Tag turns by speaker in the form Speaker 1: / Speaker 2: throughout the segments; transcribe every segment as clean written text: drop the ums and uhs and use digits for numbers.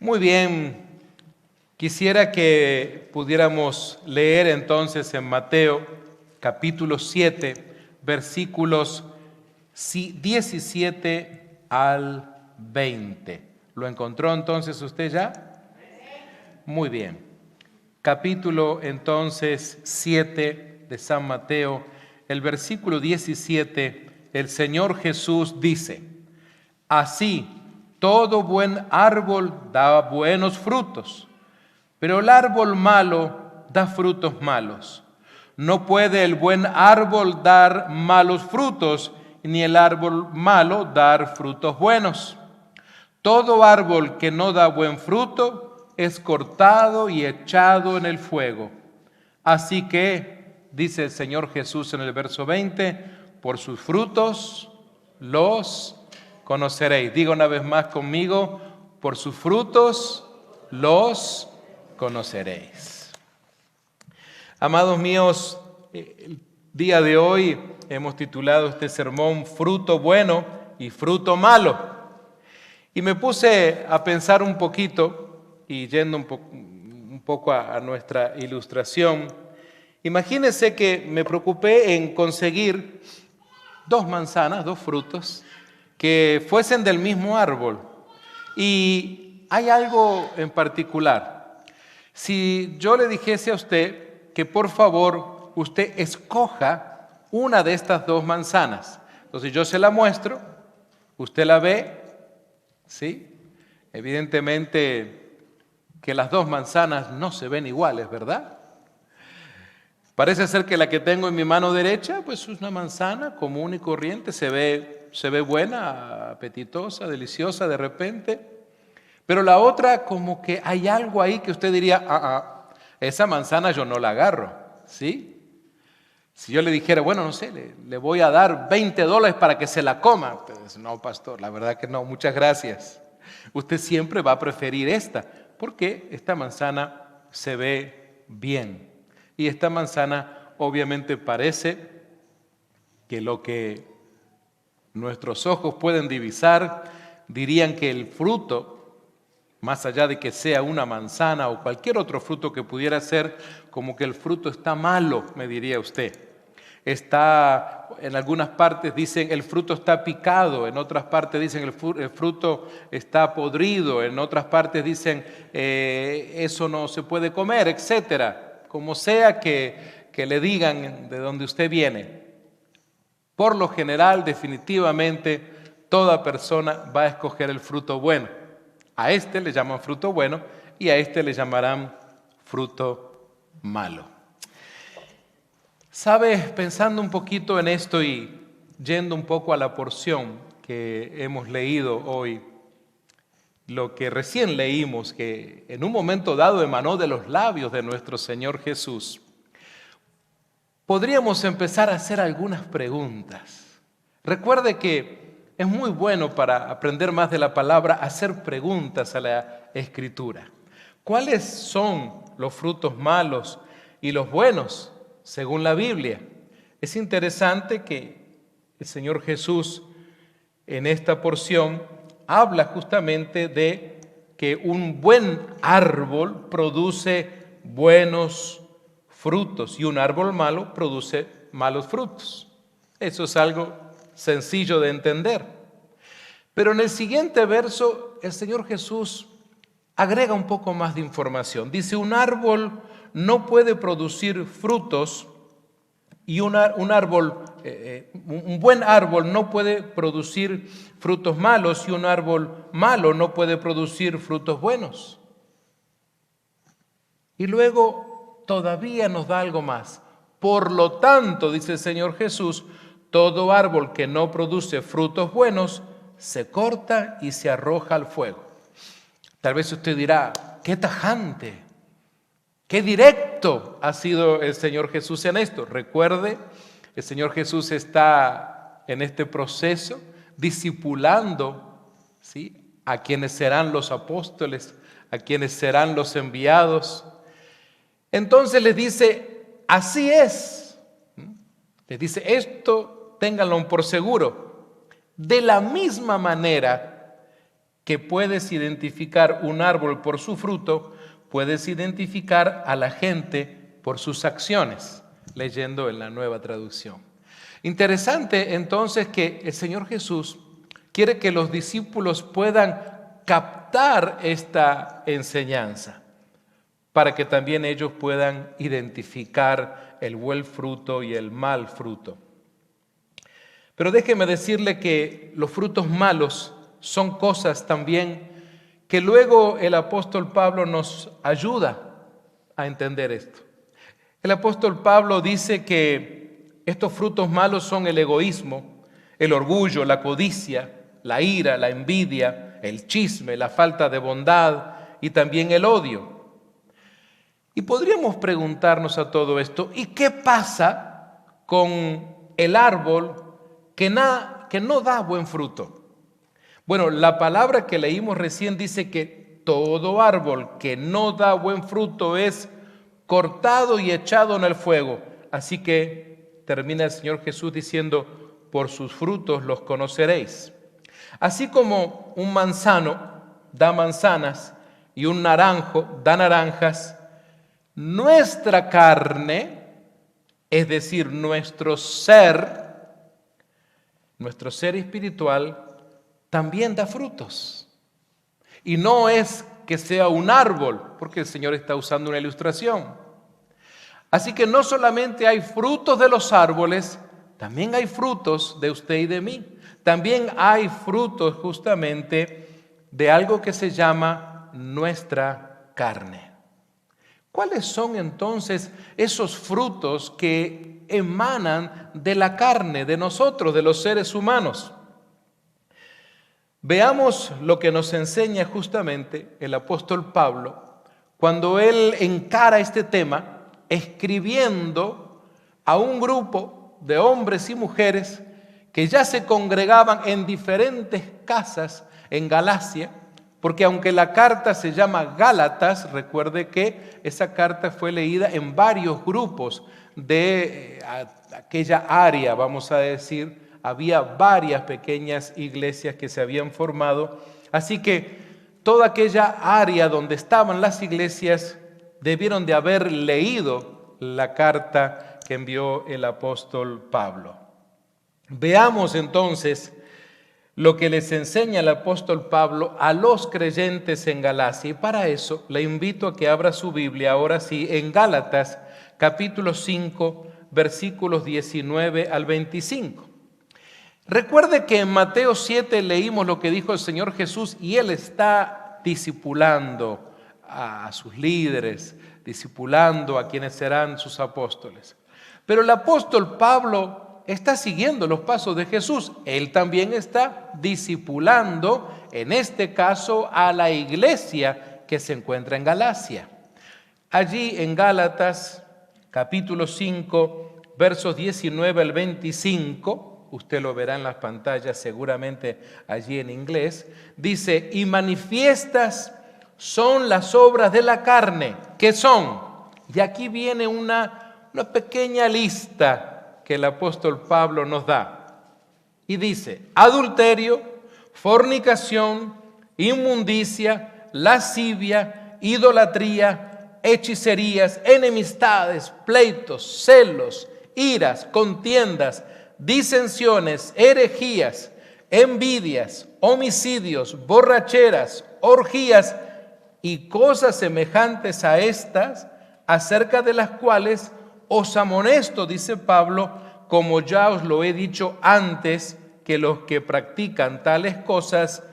Speaker 1: Muy bien, quisiera que pudiéramos leer entonces en Mateo capítulo 7, versículos 17 al 20. ¿Lo encontró entonces usted ya? Muy bien. Capítulo entonces 7 de San Mateo, el versículo 17, el Señor Jesús dice: Así, todo buen árbol da buenos frutos, pero el árbol malo da frutos malos. No puede el buen árbol dar malos frutos, ni el árbol malo dar frutos buenos. Todo árbol que no da buen fruto es cortado y echado en el fuego. Así que, dice el Señor Jesús en el verso 20, por sus frutos los conoceréis. Diga una vez más conmigo: por sus frutos los conoceréis. Amados míos, el día de hoy hemos titulado este sermón Fruto bueno y fruto malo. Y me puse a pensar un poquito, y yendo un poco a nuestra ilustración, imagínense que me preocupé en conseguir dos manzanas, dos frutos, que fuesen del mismo árbol. Y hay algo en particular. Si yo le dijese a usted que por favor usted escoja una de estas dos manzanas, entonces yo se la muestro, usted la ve, ¿sí? Evidentemente que las dos manzanas no se ven iguales, ¿verdad? Parece ser que la que tengo en mi mano derecha, pues es una manzana común y corriente, se ve buena, apetitosa, deliciosa de repente, pero la otra como que hay algo ahí que usted diría, esa manzana yo no la agarro, ¿sí? Si yo le dijera, bueno, no sé, le voy a dar $20 para que se la coma, usted dice, no, pastor, la verdad que no, muchas gracias. Usted siempre va a preferir esta, porque esta manzana se ve bien. Y esta manzana obviamente parece que lo que nuestros ojos pueden divisar, dirían que el fruto, más allá de que sea una manzana o cualquier otro fruto que pudiera ser, como que el fruto está malo, me diría usted. Está, en algunas partes dicen el fruto está picado, en otras partes dicen el fruto está podrido, en otras partes dicen eso no se puede comer, etcétera. Como sea que le digan de dónde usted viene. Por lo general, definitivamente, toda persona va a escoger el fruto bueno. A este le llaman fruto bueno y a este le llamarán fruto malo. ¿Sabes? Pensando un poquito en esto y yendo un poco a la porción que hemos leído hoy, lo que recién leímos, que en un momento dado emanó de los labios de nuestro Señor Jesús, podríamos empezar a hacer algunas preguntas. Recuerde que es muy bueno para aprender más de la palabra hacer preguntas a la Escritura. ¿Cuáles son los frutos malos y los buenos según la Biblia? Es interesante que el Señor Jesús en esta porción habla justamente de que un buen árbol produce buenos frutos y un árbol malo produce malos frutos. Eso es algo sencillo de entender. Pero en el siguiente verso el Señor Jesús agrega un poco más de información. Dice, un árbol no puede producir frutos y un buen árbol no puede producir frutos malos y un árbol malo no puede producir frutos buenos. Y luego todavía nos da algo más. Por lo tanto, dice el Señor Jesús, todo árbol que no produce frutos buenos se corta y se arroja al fuego. Tal vez usted dirá, qué tajante, qué directo ha sido el Señor Jesús en esto. Recuerde, el Señor Jesús está en este proceso discipulando, ¿sí?, a quienes serán los apóstoles, a quienes serán los enviados. Entonces les dice, así es. Les dice, esto ténganlo por seguro. De la misma manera que puedes identificar un árbol por su fruto, puedes identificar a la gente por sus acciones, leyendo en la Nueva Traducción. Interesante entonces que el Señor Jesús quiere que los discípulos puedan captar esta enseñanza para que también ellos puedan identificar el buen fruto y el mal fruto. Pero déjeme decirle que los frutos malos son cosas también que luego el apóstol Pablo nos ayuda a entender esto. El apóstol Pablo dice que estos frutos malos son el egoísmo, el orgullo, la codicia, la ira, la envidia, el chisme, la falta de bondad y también el odio. Y podríamos preguntarnos a todo esto, ¿y qué pasa con el árbol que no da buen fruto? Bueno, la palabra que leímos recién dice que todo árbol que no da buen fruto es cortado y echado en el fuego. Así que termina el Señor Jesús diciendo, por sus frutos los conoceréis. Así como un manzano da manzanas y un naranjo da naranjas, nuestra carne, es decir, nuestro ser espiritual, también da frutos. Y no es que sea un árbol, porque el Señor está usando una ilustración. Así que no solamente hay frutos de los árboles, también hay frutos de usted y de mí. También hay frutos justamente de algo que se llama nuestra carne. ¿Cuáles son entonces esos frutos que emanan de la carne, de nosotros, de los seres humanos? Veamos lo que nos enseña justamente el apóstol Pablo cuando él encara este tema escribiendo a un grupo de hombres y mujeres que ya se congregaban en diferentes casas en Galacia, porque aunque la carta se llama Gálatas, recuerde que esa carta fue leída en varios grupos de aquella área, vamos a decir. Había varias pequeñas iglesias que se habían formado, así que toda aquella área donde estaban las iglesias debieron de haber leído la carta que envió el apóstol Pablo. Veamos entonces lo que les enseña el apóstol Pablo a los creyentes en Galacia. Y para eso le invito a que abra su Biblia ahora sí en Gálatas capítulo 5 versículos 19 al 25. Recuerde que en Mateo 7 leímos lo que dijo el Señor Jesús y Él está discipulando a sus líderes, discipulando a quienes serán sus apóstoles. Pero el apóstol Pablo está siguiendo los pasos de Jesús. Él también está discipulando, en este caso, a la iglesia que se encuentra en Galacia. Allí en Gálatas, capítulo 5, versos 19 al 25, usted lo verá en las pantallas seguramente allí en inglés, dice, y manifiestas son las obras de la carne, ¿qué son? Y aquí viene una pequeña lista que el apóstol Pablo nos da. Y dice, adulterio, fornicación, inmundicia, lascivia, idolatría, hechicerías, enemistades, pleitos, celos, iras, contiendas, disensiones, herejías, envidias, homicidios, borracheras, orgías y cosas semejantes a estas, acerca de las cuales os amonesto, dice Pablo, como ya os lo he dicho antes, que los que practican tales cosas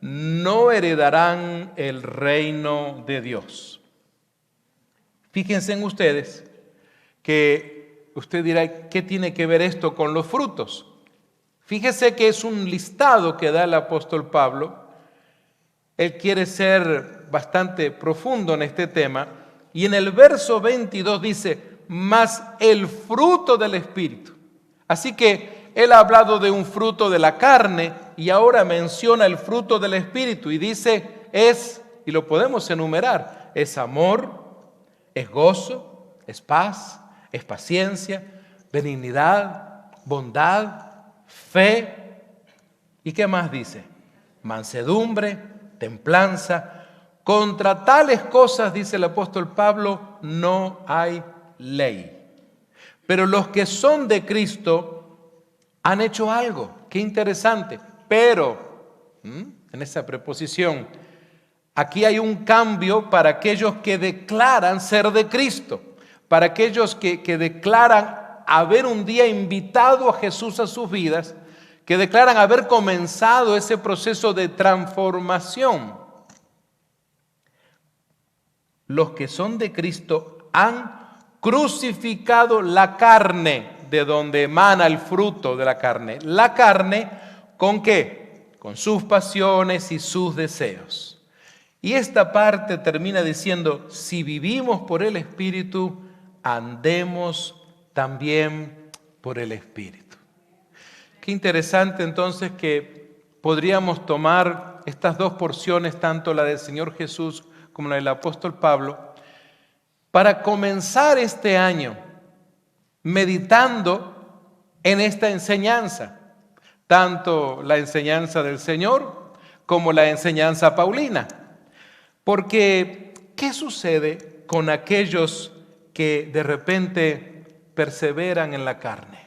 Speaker 1: no heredarán el reino de Dios. Fíjense en ustedes que usted dirá, ¿qué tiene que ver esto con los frutos? Fíjese que es un listado que da el apóstol Pablo. Él quiere ser bastante profundo en este tema. Y en el verso 22 dice, mas el fruto del Espíritu. Así que él ha hablado de un fruto de la carne y ahora menciona el fruto del Espíritu. Y dice, y lo podemos enumerar, es amor, es gozo, es paz, es paciencia, benignidad, bondad, fe. ¿Y qué más dice? Mansedumbre, templanza. Contra tales cosas, dice el apóstol Pablo, no hay ley. Pero los que son de Cristo han hecho algo. Qué interesante. Pero, en esa preposición, aquí hay un cambio para aquellos que declaran ser de Cristo, para aquellos que declaran haber un día invitado a Jesús a sus vidas, que declaran haber comenzado ese proceso de transformación. Los que son de Cristo han crucificado la carne, de donde emana el fruto de la carne. La carne, ¿con qué? Con sus pasiones y sus deseos. Y esta parte termina diciendo, si vivimos por el Espíritu, andemos también por el Espíritu. Qué interesante entonces que podríamos tomar estas dos porciones, tanto la del Señor Jesús como la del apóstol Pablo, para comenzar este año meditando en esta enseñanza, tanto la enseñanza del Señor como la enseñanza paulina. Porque, ¿qué sucede con aquellos que de repente perseveran en la carne?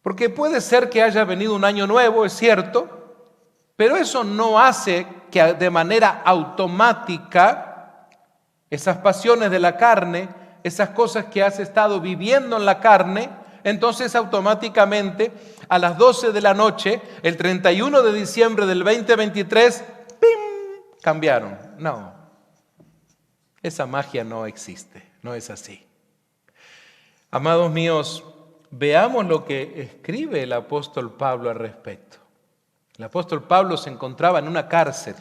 Speaker 1: Porque puede ser que haya venido un año nuevo, es cierto, pero eso no hace que de manera automática esas pasiones de la carne, esas cosas que has estado viviendo en la carne, entonces automáticamente a las 12 de la noche, el 31 de diciembre del 2023, ¡pim!, cambiaron. No, esa magia no existe, no es así. Amados míos, veamos lo que escribe el apóstol Pablo al respecto. El apóstol Pablo se encontraba en una cárcel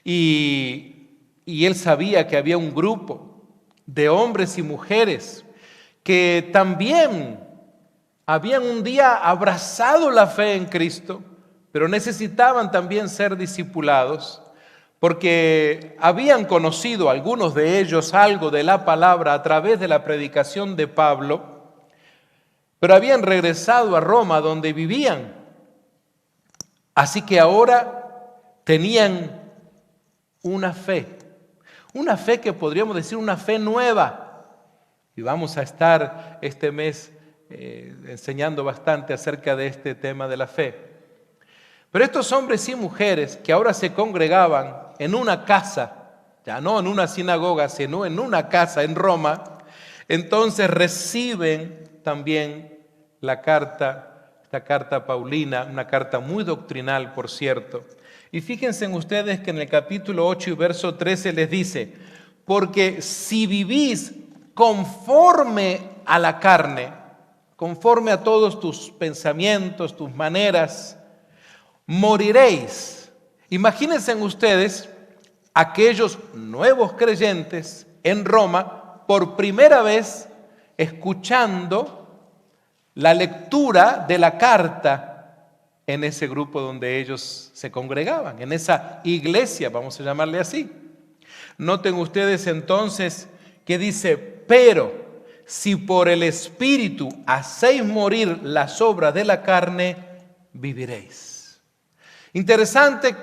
Speaker 1: y él sabía que había un grupo de hombres y mujeres que también habían un día abrazado la fe en Cristo, pero necesitaban también ser discipulados porque habían conocido algunos de ellos algo de la palabra a través de la predicación de Pablo, pero habían regresado a Roma donde vivían. Así que ahora tenían una fe que podríamos decir una fe nueva. Y vamos a estar este mes enseñando bastante acerca de este tema de la fe. Pero estos hombres y mujeres que ahora se congregaban en una casa, ya no en una sinagoga, sino en una casa en Roma, entonces reciben también esta carta paulina, una carta muy doctrinal, por cierto. Y fíjense ustedes que en el capítulo 8 y verso 13 les dice, porque si vivís conforme a la carne, conforme a todos tus pensamientos, tus maneras, moriréis. Imagínense ustedes aquellos nuevos creyentes en Roma por primera vez escuchando la lectura de la carta en ese grupo donde ellos se congregaban, en esa iglesia, vamos a llamarle así. Noten ustedes entonces que dice, pero si por el Espíritu hacéis morir las obras de la carne, viviréis. Interesante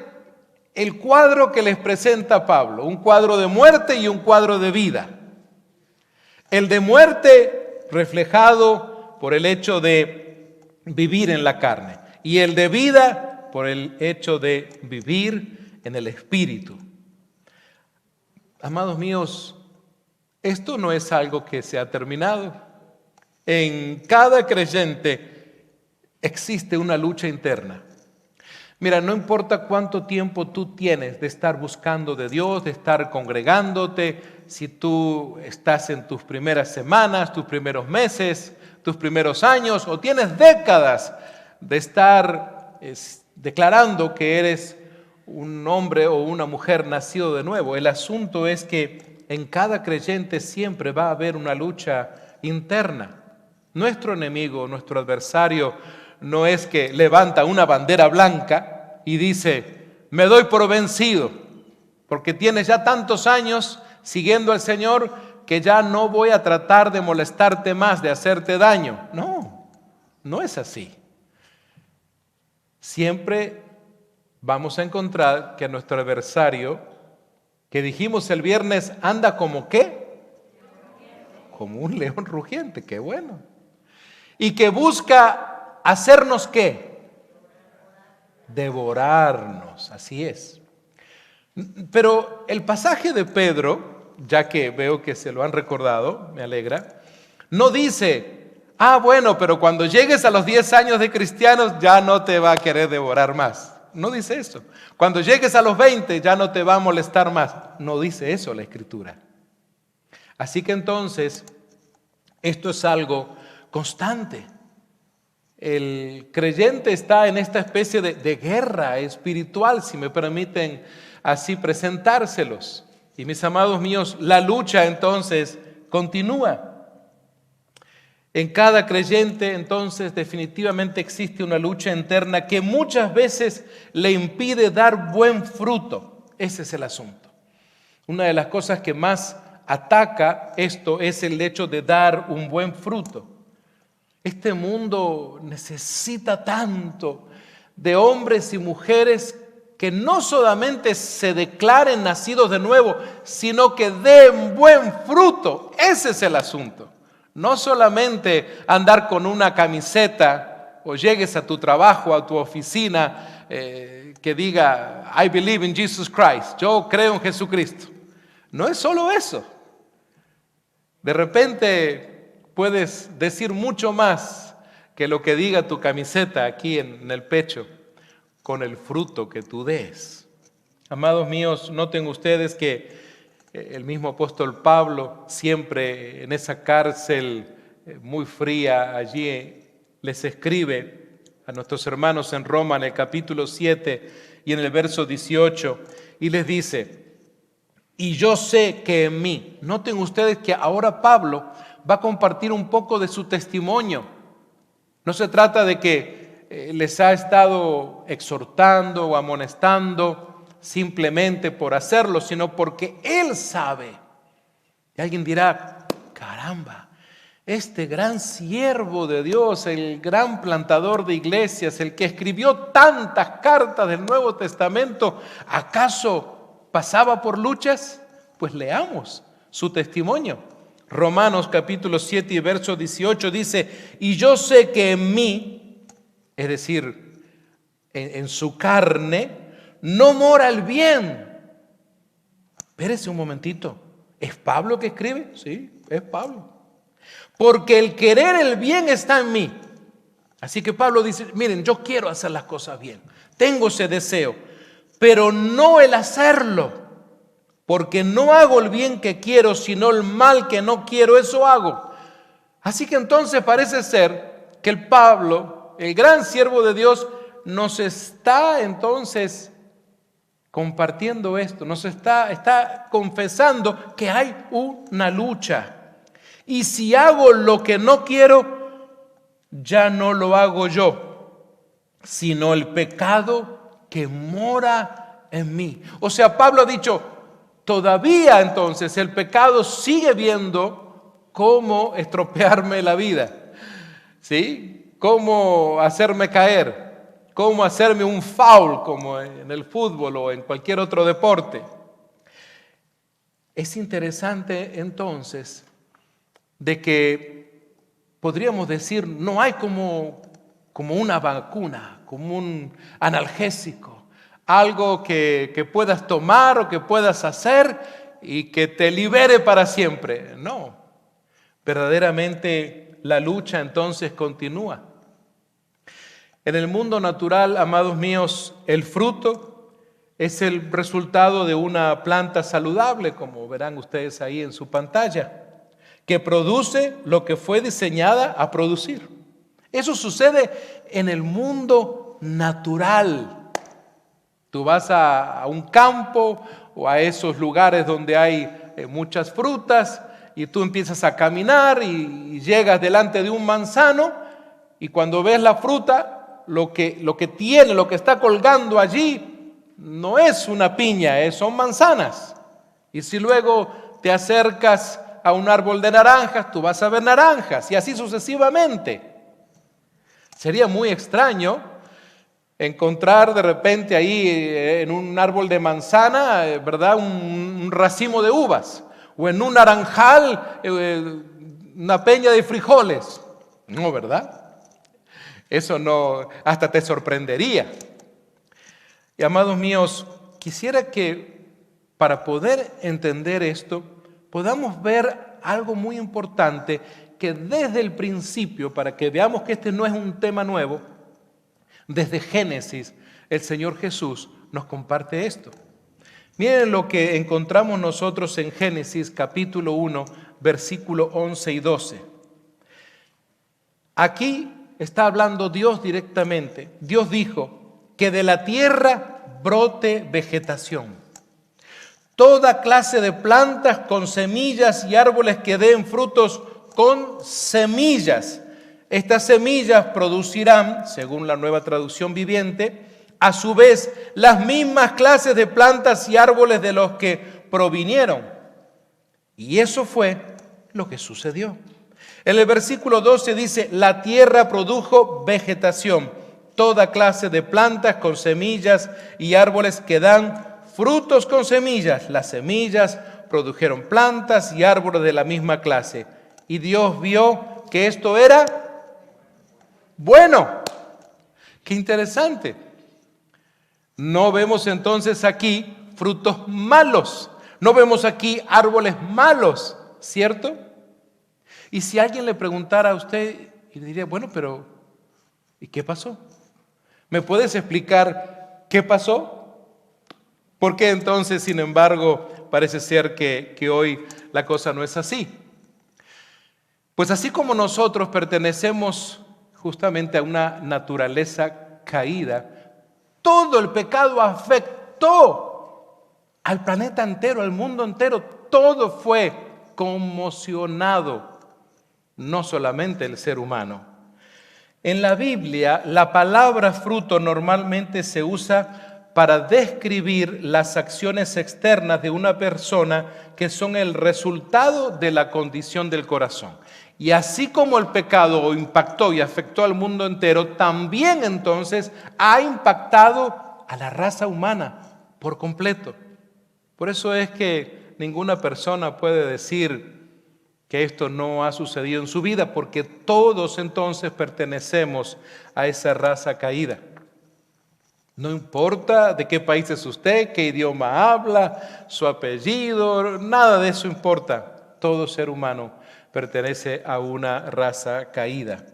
Speaker 1: el cuadro que les presenta Pablo, un cuadro de muerte y un cuadro de vida. El de muerte reflejado por el hecho de vivir en la carne y el de vida por el hecho de vivir en el Espíritu. Amados míos, esto no es algo que se ha terminado. En cada creyente existe una lucha interna. Mira, no importa cuánto tiempo tú tienes de estar buscando de Dios, de estar congregándote, si tú estás en tus primeras semanas, tus primeros meses, tus primeros años, o tienes décadas de estar declarando que eres un hombre o una mujer nacido de nuevo. El asunto es que en cada creyente siempre va a haber una lucha interna. Nuestro enemigo, nuestro adversario, no es que levanta una bandera blanca y dice, me doy por vencido, porque tienes ya tantos años siguiendo al Señor que ya no voy a tratar de molestarte más, de hacerte daño. No, no es así. Siempre vamos a encontrar que nuestro adversario, que dijimos el viernes, anda como ¿qué? Como un león rugiente, qué bueno. Y que busca hacernos ¿qué? Devorarnos, así es. Pero el pasaje de Pedro, ya que veo que se lo han recordado, me alegra, no dice, bueno, pero cuando llegues a los 10 años de cristianos ya no te va a querer devorar más. No dice eso. Cuando llegues a los 20 ya no te va a molestar más. No dice eso la Escritura. Así que entonces, esto es algo constante. El creyente está en esta especie de guerra espiritual, si me permiten así presentárselos. Y mis amados míos, la lucha entonces continúa. En cada creyente entonces definitivamente existe una lucha interna que muchas veces le impide dar buen fruto. Ese es el asunto. Una de las cosas que más ataca esto es el hecho de dar un buen fruto. Este mundo necesita tanto de hombres y mujeres que no solamente se declaren nacidos de nuevo, sino que den buen fruto. Ese es el asunto. No solamente andar con una camiseta o llegues a tu trabajo, a tu oficina, que diga, I believe in Jesus Christ, yo creo en Jesucristo. No es solo eso. De repente puedes decir mucho más que lo que diga tu camiseta aquí en el pecho, con el fruto que tú des. Amados míos, noten ustedes que el mismo apóstol Pablo, siempre en esa cárcel muy fría, allí les escribe a nuestros hermanos en Roma en el capítulo 7 y en el verso 18, y les dice, y yo sé que en mí, noten ustedes que ahora Pablo va a compartir un poco de su testimonio. No se trata de que les ha estado exhortando o amonestando simplemente por hacerlo, sino porque Él sabe. Y alguien dirá, caramba, este gran siervo de Dios, el gran plantador de iglesias, el que escribió tantas cartas del Nuevo Testamento, ¿acaso pasaba por luchas? Pues leamos su testimonio. Romanos capítulo 7 y verso 18 dice, y yo sé que en mí, es decir, en su carne, no mora el bien. Espérese un momentito. ¿Es Pablo que escribe? Sí, es Pablo. Porque el querer el bien está en mí. Así que Pablo dice, miren, yo quiero hacer las cosas bien. Tengo ese deseo, pero no el hacerlo. Porque no hago el bien que quiero, sino el mal que no quiero, eso hago. Así que entonces parece ser que el Pablo, el gran siervo de Dios, nos está entonces compartiendo esto, nos está confesando que hay una lucha. Y si hago lo que no quiero, ya no lo hago yo, sino el pecado que mora en mí. O sea, Pablo ha dicho, todavía entonces el pecado sigue viendo cómo estropearme la vida, ¿sí? Cómo hacerme caer. Cómo hacerme un foul como en el fútbol o en cualquier otro deporte. Es interesante entonces de que podríamos decir no hay como una vacuna, como un analgésico, algo que puedas tomar o que puedas hacer y que te libere para siempre. No, verdaderamente la lucha entonces continúa. En el mundo natural, amados míos, el fruto es el resultado de una planta saludable, como verán ustedes ahí en su pantalla, que produce lo que fue diseñada a producir. Eso sucede en el mundo natural. Tú vas a un campo o a esos lugares donde hay muchas frutas y tú empiezas a caminar y llegas delante de un manzano y cuando ves la fruta, lo que tiene, lo que está colgando allí, no es una piña, son manzanas. Y si luego te acercas a un árbol de naranjas, tú vas a ver naranjas, y así sucesivamente. Sería muy extraño Encontrar de repente ahí en un árbol de manzana, ¿verdad? Un racimo de uvas. O en un naranjal, una peña de frijoles. No, ¿verdad? Eso no, hasta te sorprendería. Y amados míos, quisiera que para poder entender esto, podamos ver algo muy importante que desde el principio, para que veamos que este no es un tema nuevo, desde Génesis, el Señor Jesús nos comparte esto. Miren lo que encontramos nosotros en Génesis capítulo 1, versículo 11 y 12. Aquí está hablando Dios directamente. Dios dijo que de la tierra brote vegetación. Toda clase de plantas con semillas y árboles que den frutos con semillas. Estas semillas producirán, según la Nueva Traducción Viviente, a su vez las mismas clases de plantas y árboles de los que provinieron. Y eso fue lo que sucedió. En el versículo 12 dice, la tierra produjo vegetación, toda clase de plantas con semillas y árboles que dan frutos con semillas. Las semillas produjeron plantas y árboles de la misma clase. Y Dios vio que esto era bueno. Qué interesante. No vemos entonces aquí frutos malos. No vemos aquí árboles malos, ¿cierto? Y si alguien le preguntara a usted, y le diría, bueno, pero ¿y qué pasó? ¿Me puedes explicar qué pasó? ¿Por qué entonces, sin embargo, parece ser que hoy la cosa no es así? Pues así como nosotros pertenecemos justamente a una naturaleza caída, todo el pecado afectó al planeta entero, al mundo entero. Todo fue conmocionado, no solamente el ser humano. En la Biblia, la palabra fruto normalmente se usa para describir las acciones externas de una persona que son el resultado de la condición del corazón. Y así como el pecado impactó y afectó al mundo entero, también entonces ha impactado a la raza humana por completo. Por eso es que ninguna persona puede decir que esto no ha sucedido en su vida, porque todos entonces pertenecemos a esa raza caída. No importa de qué país es usted, qué idioma habla, su apellido, nada de eso importa. Todo ser humano pertenece a una raza caída.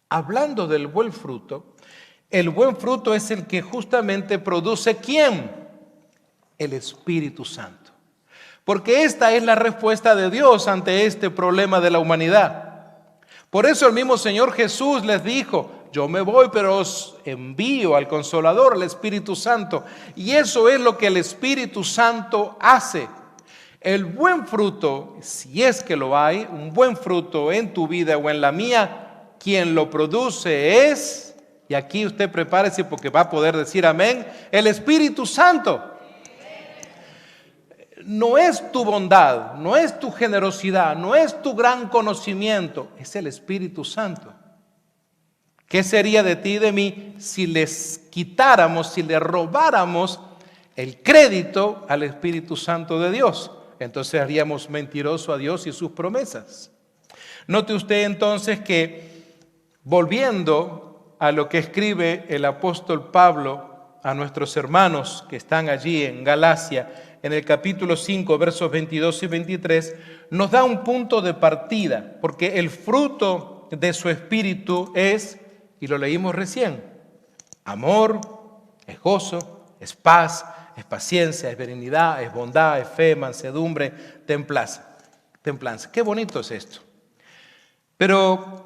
Speaker 1: Hablando del buen fruto, el buen fruto es el que justamente produce ¿quién? El Espíritu Santo. Porque esta es la respuesta de Dios ante este problema de la humanidad. Por eso el mismo Señor Jesús les dijo, yo me voy, pero os envío al Consolador, al Espíritu Santo. Y eso es lo que el Espíritu Santo hace. El buen fruto, si es que lo hay, un buen fruto en tu vida o en la mía, quien lo produce es, y aquí usted prepárese porque va a poder decir amén, el Espíritu Santo. No es tu bondad, no es tu generosidad, no es tu gran conocimiento, es el Espíritu Santo. ¿Qué sería de ti y de mí si les quitáramos, si le robáramos el crédito al Espíritu Santo de Dios? Entonces haríamos mentiroso a Dios y sus promesas. Note usted entonces que, volviendo a lo que escribe el apóstol Pablo a nuestros hermanos que están allí en Galacia, en el capítulo 5, versos 22 y 23, nos da un punto de partida, porque el fruto de su espíritu es, y lo leímos recién, amor, es gozo, es paz, es paciencia, es benignidad, es bondad, es fe, mansedumbre, templanza. Qué bonito es esto. Pero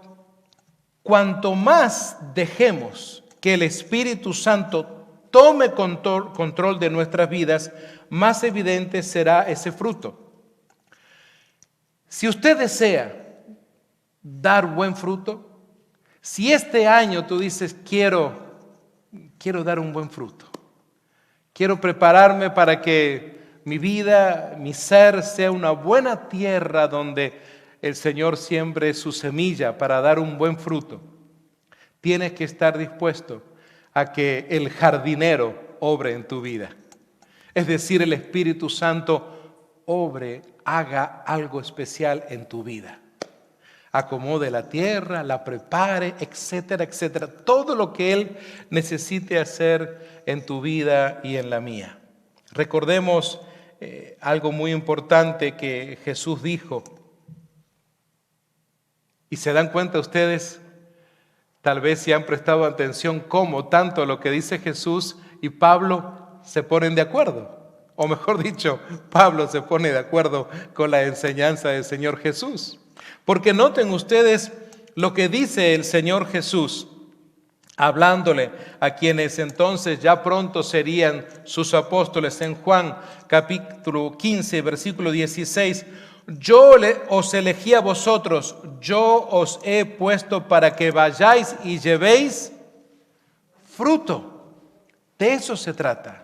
Speaker 1: cuanto más dejemos que el Espíritu Santo tome control de nuestras vidas, más evidente será ese fruto. Si usted desea dar buen fruto, si este año tú dices, quiero dar un buen fruto, quiero prepararme para que mi vida, mi ser sea una buena tierra donde el Señor siembre su semilla para dar un buen fruto, tienes que estar dispuesto a que el jardinero obre en tu vida. Es decir, el Espíritu Santo obre, haga algo especial en tu vida. Acomode la tierra, la prepare, etcétera, etcétera. Todo lo que Él necesite hacer en tu vida y en la mía. Recordemos algo muy importante que Jesús dijo. Y se dan cuenta ustedes, tal vez si han prestado atención, cómo tanto lo que dice Jesús y Pablo se ponen de acuerdo. O mejor dicho, Pablo se pone de acuerdo con la enseñanza del Señor Jesús. Porque noten ustedes lo que dice el Señor Jesús, hablándole a quienes entonces ya pronto serían sus apóstoles en Juan capítulo 15, versículo 16. Yo os elegí a vosotros, yo os he puesto para que vayáis y llevéis fruto. De eso se trata.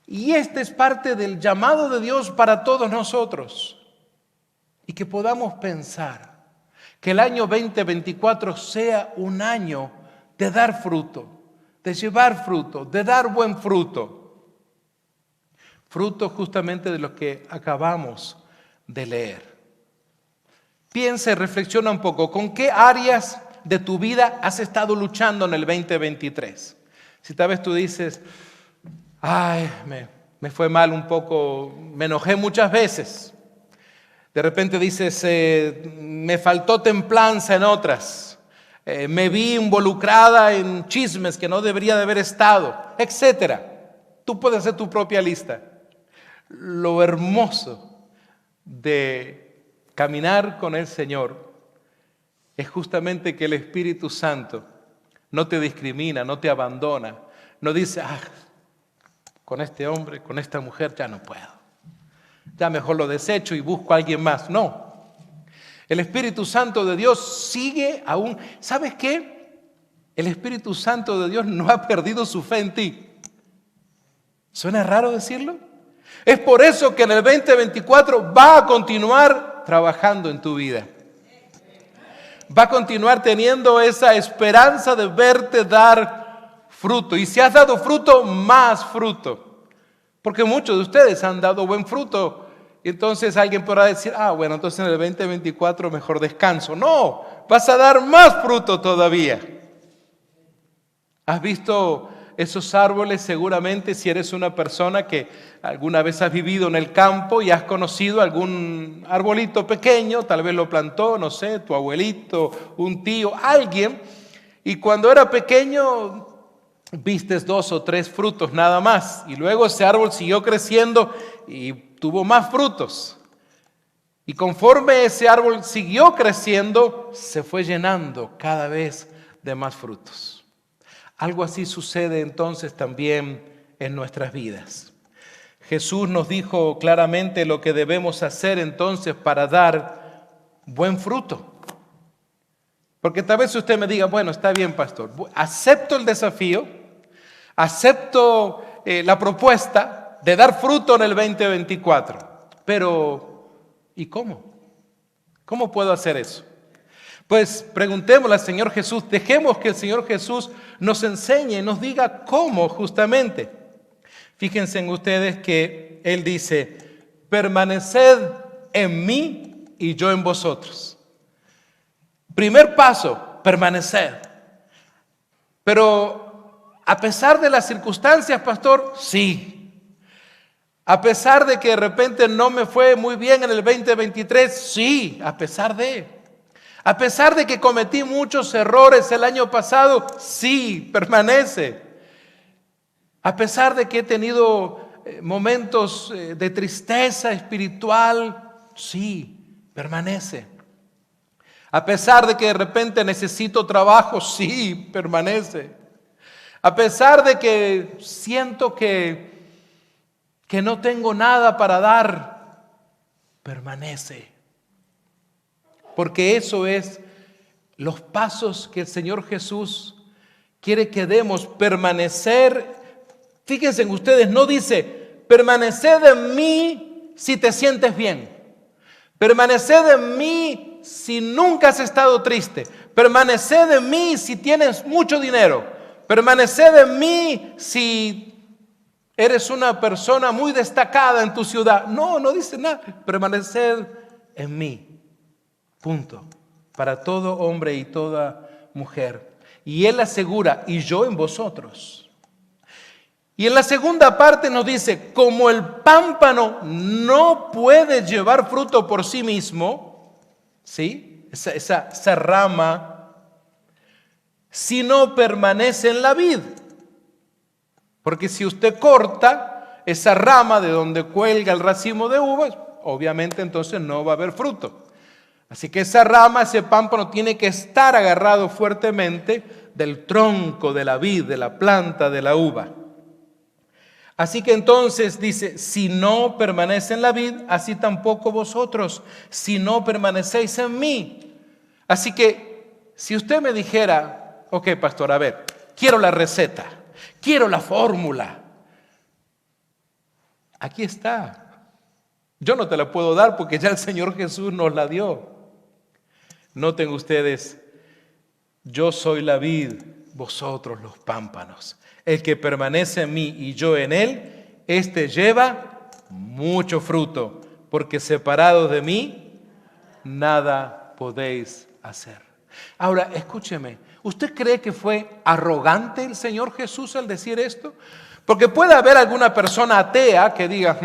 Speaker 1: Y este es parte del llamado de Dios para todos nosotros. Y que podamos pensar que el año 2024 sea un año de dar fruto, de llevar fruto, de dar buen fruto. Fruto justamente de lo que acabamos de leer. Piensa y reflexiona un poco, ¿con qué áreas de tu vida has estado luchando en el 2023? Si tal vez tú dices, ay, me fue mal un poco, me enojé muchas veces. De repente dices, me faltó templanza en otras, me vi involucrada en chismes que no debería de haber estado, etcétera. Tú puedes hacer tu propia lista. Lo hermoso de caminar con el Señor es justamente que el Espíritu Santo no te discrimina, no te abandona, no dice, con este hombre, con esta mujer ya no puedo. Ya mejor lo desecho y busco a alguien más. No. El Espíritu Santo de Dios sigue aún. ¿Sabes qué? El Espíritu Santo de Dios no ha perdido su fe en ti. ¿Suena raro decirlo? Es por eso que en el 2024 va a continuar trabajando en tu vida. Va a continuar teniendo esa esperanza de verte dar fruto. Y si has dado fruto, más fruto. Porque muchos de ustedes han dado buen fruto. Y entonces alguien podrá decir, bueno, entonces en el 2024 mejor descanso. No, vas a dar más fruto todavía. ¿Has visto esos árboles? Seguramente si eres una persona que alguna vez has vivido en el campo y has conocido algún arbolito pequeño, tal vez lo plantó, no sé, tu abuelito, un tío, alguien. Y cuando era pequeño vistes 2 o 3 frutos nada más. Y luego ese árbol siguió creciendo y tuvo más frutos. Y conforme ese árbol siguió creciendo, se fue llenando cada vez de más frutos. Algo así sucede entonces también en nuestras vidas. Jesús nos dijo claramente lo que debemos hacer entonces para dar buen fruto. Porque tal vez usted me diga, bueno, está bien, pastor, acepto el desafío, acepto la propuesta de dar fruto en el 2024. Pero, ¿y cómo? ¿Cómo puedo hacer eso? Pues preguntémosle al Señor Jesús, dejemos que el Señor Jesús nos enseñe, nos diga cómo justamente. Fíjense en ustedes que Él dice, permaneced en mí y yo en vosotros. Primer paso, permanecer. Pero a pesar de las circunstancias, pastor, sí. A pesar de que de repente no me fue muy bien en el 2023, sí, a pesar de que cometí muchos errores el año pasado, sí, permanece. A pesar de que he tenido momentos de tristeza espiritual, sí, permanece. A pesar de que de repente necesito trabajo, sí, permanece. A pesar de que siento que no tengo nada para dar, permanece. Porque eso es los pasos que el Señor Jesús quiere que demos, permanecer. Fíjense en ustedes, no dice, permaneced en mí si te sientes bien. Permaneced en mí si nunca has estado triste. Permaneced en mí si tienes mucho dinero. permaneced en mí si eres una persona muy destacada en tu ciudad. No, no dice nada. Permaneced en mí. Punto. Para todo hombre y toda mujer. Y Él asegura, y yo en vosotros. Y en la segunda parte nos dice, como el pámpano no puede llevar fruto por sí mismo, ¿sí? Esa rama, si no permanece en la vid. Porque si usted corta esa rama de donde cuelga el racimo de uvas, obviamente entonces no va a haber fruto. Así que esa rama, ese pámpano tiene que estar agarrado fuertemente del tronco de la vid, de la planta de la uva. Así que entonces dice, si no permanece en la vid, así tampoco vosotros, si no permanecéis en mí. Así que si usted me dijera, ok, pastor, a ver, quiero la receta, quiero la fórmula. Aquí está. Yo no te la puedo dar porque ya el Señor Jesús nos la dio. Noten ustedes, yo soy la vid, vosotros los pámpanos. El que permanece en mí y yo en él, éste lleva mucho fruto, porque separados de mí, nada podéis hacer. Ahora, escúcheme, ¿usted cree que fue arrogante el Señor Jesús al decir esto? Porque puede haber alguna persona atea que diga,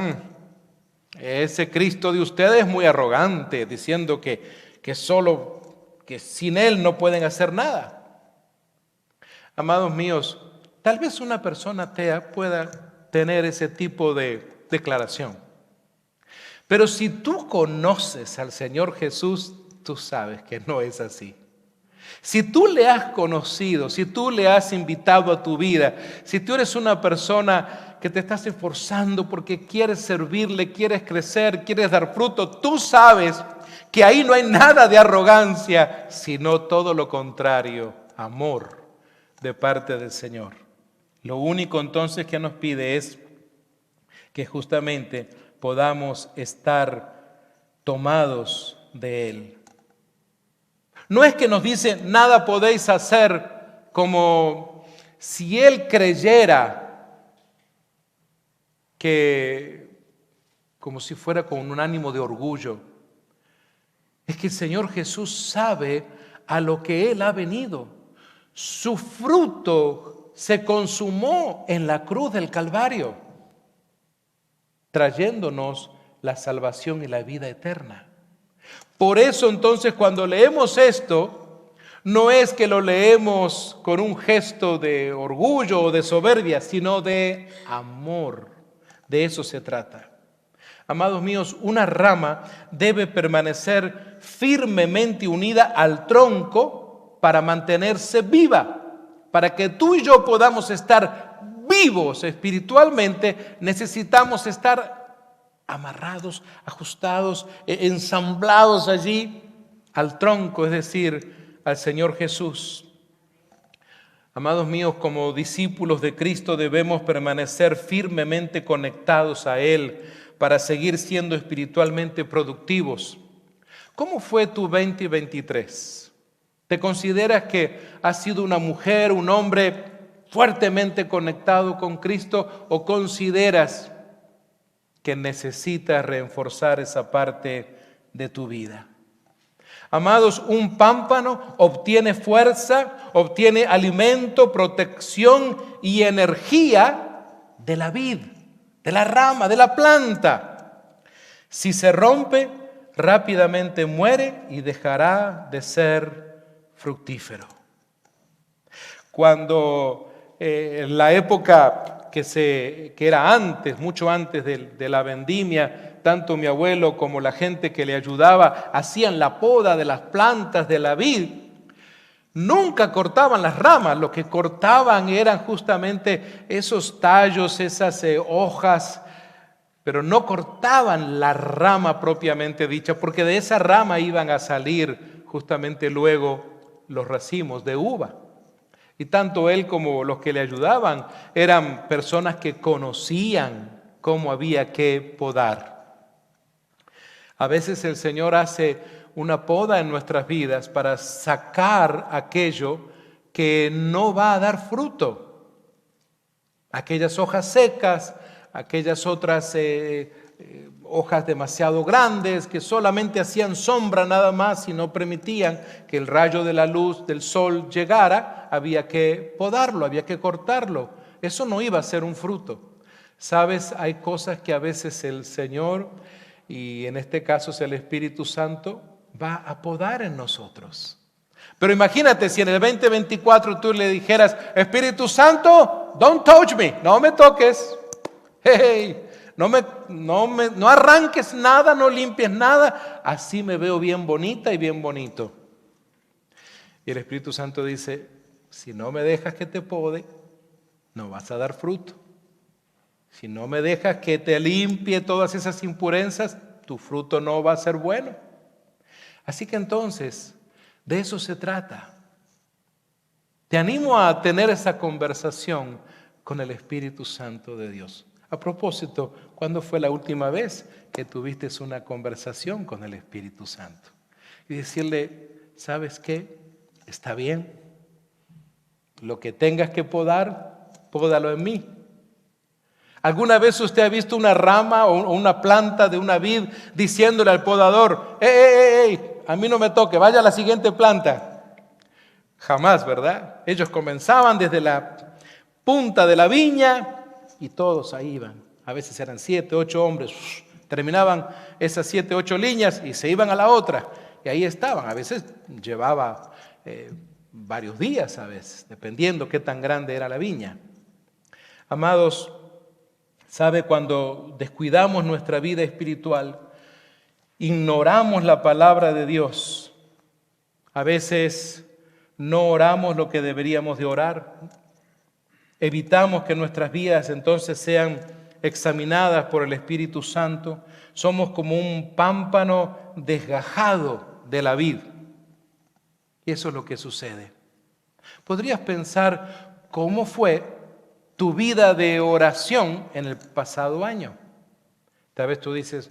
Speaker 1: ese Cristo de ustedes es muy arrogante, diciendo que sin Él no pueden hacer nada. Amados míos, tal vez una persona atea pueda tener ese tipo de declaración. Pero si tú conoces al Señor Jesús, tú sabes que no es así. Si tú le has conocido, si tú le has invitado a tu vida, si tú eres una persona que te estás esforzando porque quieres servirle, quieres crecer, quieres dar fruto, tú sabes que ahí no hay nada de arrogancia, sino todo lo contrario, amor de parte del Señor. Lo único entonces que nos pide es que justamente podamos estar tomados de Él. No es que nos dice, nada podéis hacer, como si Él creyera que, como si fuera con un ánimo de orgullo. Es que el Señor Jesús sabe a lo que Él ha venido. Su fruto se consumó en la cruz del Calvario, trayéndonos la salvación y la vida eterna. Por eso entonces cuando leemos esto, no es que lo leemos con un gesto de orgullo o de soberbia, sino de amor. De eso se trata. Amados míos, una rama debe permanecer firmemente unida al tronco para mantenerse viva. Para que tú y yo podamos estar vivos espiritualmente, necesitamos estar amarrados, ajustados, ensamblados allí al tronco, es decir, al Señor Jesús. Amados míos, como discípulos de Cristo debemos permanecer firmemente conectados a Él para seguir siendo espiritualmente productivos. ¿Cómo fue tu 2023? ¿Te consideras que has sido una mujer, un hombre fuertemente conectado con Cristo o consideras que necesitas reforzar esa parte de tu vida? Amados, un pámpano obtiene fuerza, obtiene alimento, protección y energía de la vid, de la rama, de la planta. Si se rompe, rápidamente muere y dejará de ser fructífero. Cuando en la época que era antes, mucho antes de la vendimia, tanto mi abuelo como la gente que le ayudaba hacían la poda de las plantas de la vid. Nunca cortaban las ramas, lo que cortaban eran justamente esos tallos, esas hojas, pero no cortaban la rama propiamente dicha, porque de esa rama iban a salir justamente luego los racimos de uva. Y tanto él como los que le ayudaban eran personas que conocían cómo había que podar. A veces el Señor hace una poda en nuestras vidas para sacar aquello que no va a dar fruto. Aquellas hojas secas, aquellas otras hojas demasiado grandes que solamente hacían sombra nada más y no permitían que el rayo de la luz del sol llegara, había que podarlo, había que cortarlo. Eso no iba a ser un fruto. Sabes, hay cosas que a veces el Señor, y en este caso es el Espíritu Santo, va a podar en nosotros. Pero imagínate si en el 2024 tú le dijeras: Espíritu Santo, don't touch me, no me toques. Hey, no arranques nada, no limpies nada, así me veo bien bonita y bien bonito. Y el Espíritu Santo dice: si no me dejas que te pode, no vas a dar fruto. Si no me dejas que te limpie todas esas impurezas, tu fruto no va a ser bueno. Así que entonces, de eso se trata. Te animo a tener esa conversación con el Espíritu Santo de Dios. A propósito, ¿cuándo fue la última vez que tuviste una conversación con el Espíritu Santo? Y decirle: ¿sabes qué? Está bien. Lo que tengas que podar, pódalo en mí. ¿Alguna vez usted ha visto una rama o una planta de una vid diciéndole al podador: a mí no me toque, vaya a la siguiente planta? Jamás, ¿verdad? Ellos comenzaban desde la punta de la viña y todos ahí iban. A veces eran 7, 8 hombres. Terminaban esas 7, 8 líneas y se iban a la otra. Y ahí estaban. A veces llevaba varios días, a veces, dependiendo qué tan grande era la viña. Amados, ¿sabe? Cuando descuidamos nuestra vida espiritual, ignoramos la palabra de Dios, a veces no oramos lo que deberíamos de orar, evitamos que nuestras vidas entonces sean examinadas por el Espíritu Santo, somos como un pámpano desgajado de la vid. Y eso es lo que sucede. Podrías pensar cómo fue tu vida de oración en el pasado año. Tal vez tú dices: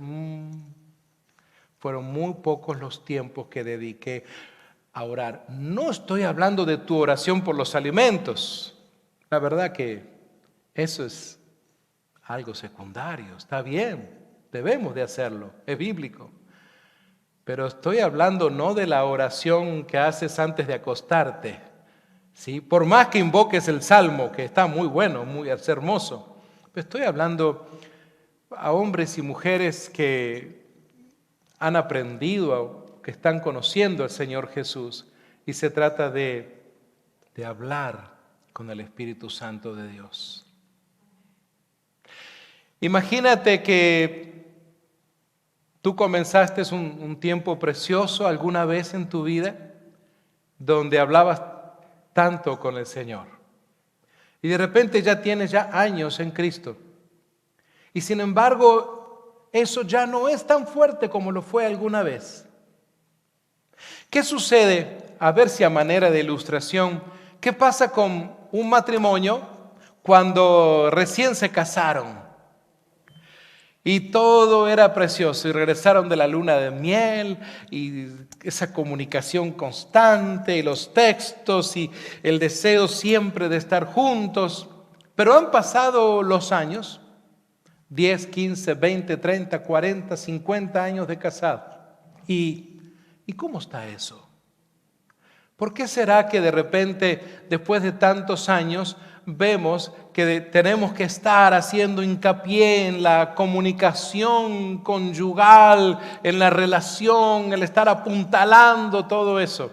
Speaker 1: fueron muy pocos los tiempos que dediqué a orar. No estoy hablando de tu oración por los alimentos. La verdad que eso es algo secundario. Está bien, debemos de hacerlo, es bíblico. Pero estoy hablando no de la oración que haces antes de acostarte, ¿sí? Por más que invoques el Salmo, que está muy bueno, muy hermoso, pero estoy hablando a hombres y mujeres que han aprendido, que están conociendo al Señor Jesús, y se trata de hablar con el Espíritu Santo de Dios. Imagínate que tú comenzaste un tiempo precioso alguna vez en tu vida donde hablabas tanto con el Señor. Y de repente ya tienes años en Cristo. Y sin embargo, eso ya no es tan fuerte como lo fue alguna vez. ¿Qué sucede? A ver si a manera de ilustración, ¿qué pasa con un matrimonio cuando recién se casaron? Y todo era precioso y regresaron de la luna de miel y esa comunicación constante y los textos y el deseo siempre de estar juntos. Pero han pasado los años, 10, 15, 20, 30, 40, 50 años de casado. ¿Y cómo está eso? ¿Por qué será que de repente, después de tantos años, vemos que tenemos que estar haciendo hincapié en la comunicación conyugal, en la relación, el estar apuntalando todo eso?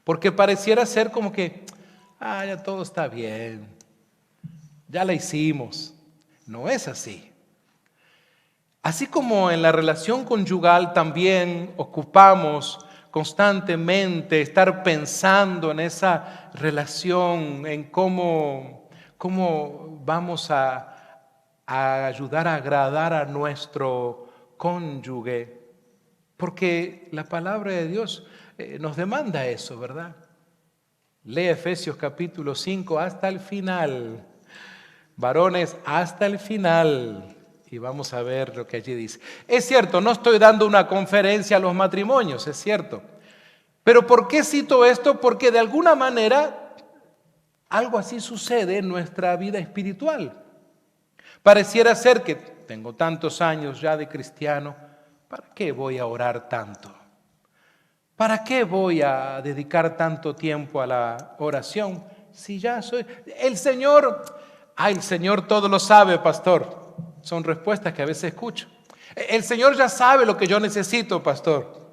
Speaker 1: Porque pareciera ser como que, ya todo está bien, ya la hicimos. No es así. Así como en la relación conyugal también ocupamos constantemente estar pensando en esa relación, en cómo vamos a ayudar a agradar a nuestro cónyuge, porque la palabra de Dios nos demanda eso, ¿verdad? Lee Efesios capítulo 5 hasta el final, varones, hasta el final. Y vamos a ver lo que allí dice. Es cierto, no estoy dando una conferencia a los matrimonios, es cierto. Pero ¿por qué cito esto? Porque de alguna manera algo así sucede en nuestra vida espiritual. Pareciera ser que tengo tantos años ya de cristiano, ¿para qué voy a orar tanto? ¿Para qué voy a dedicar tanto tiempo a la oración? Si ya soy... El Señor todo lo sabe, pastor. Son respuestas que a veces escucho. El Señor ya sabe lo que yo necesito, pastor.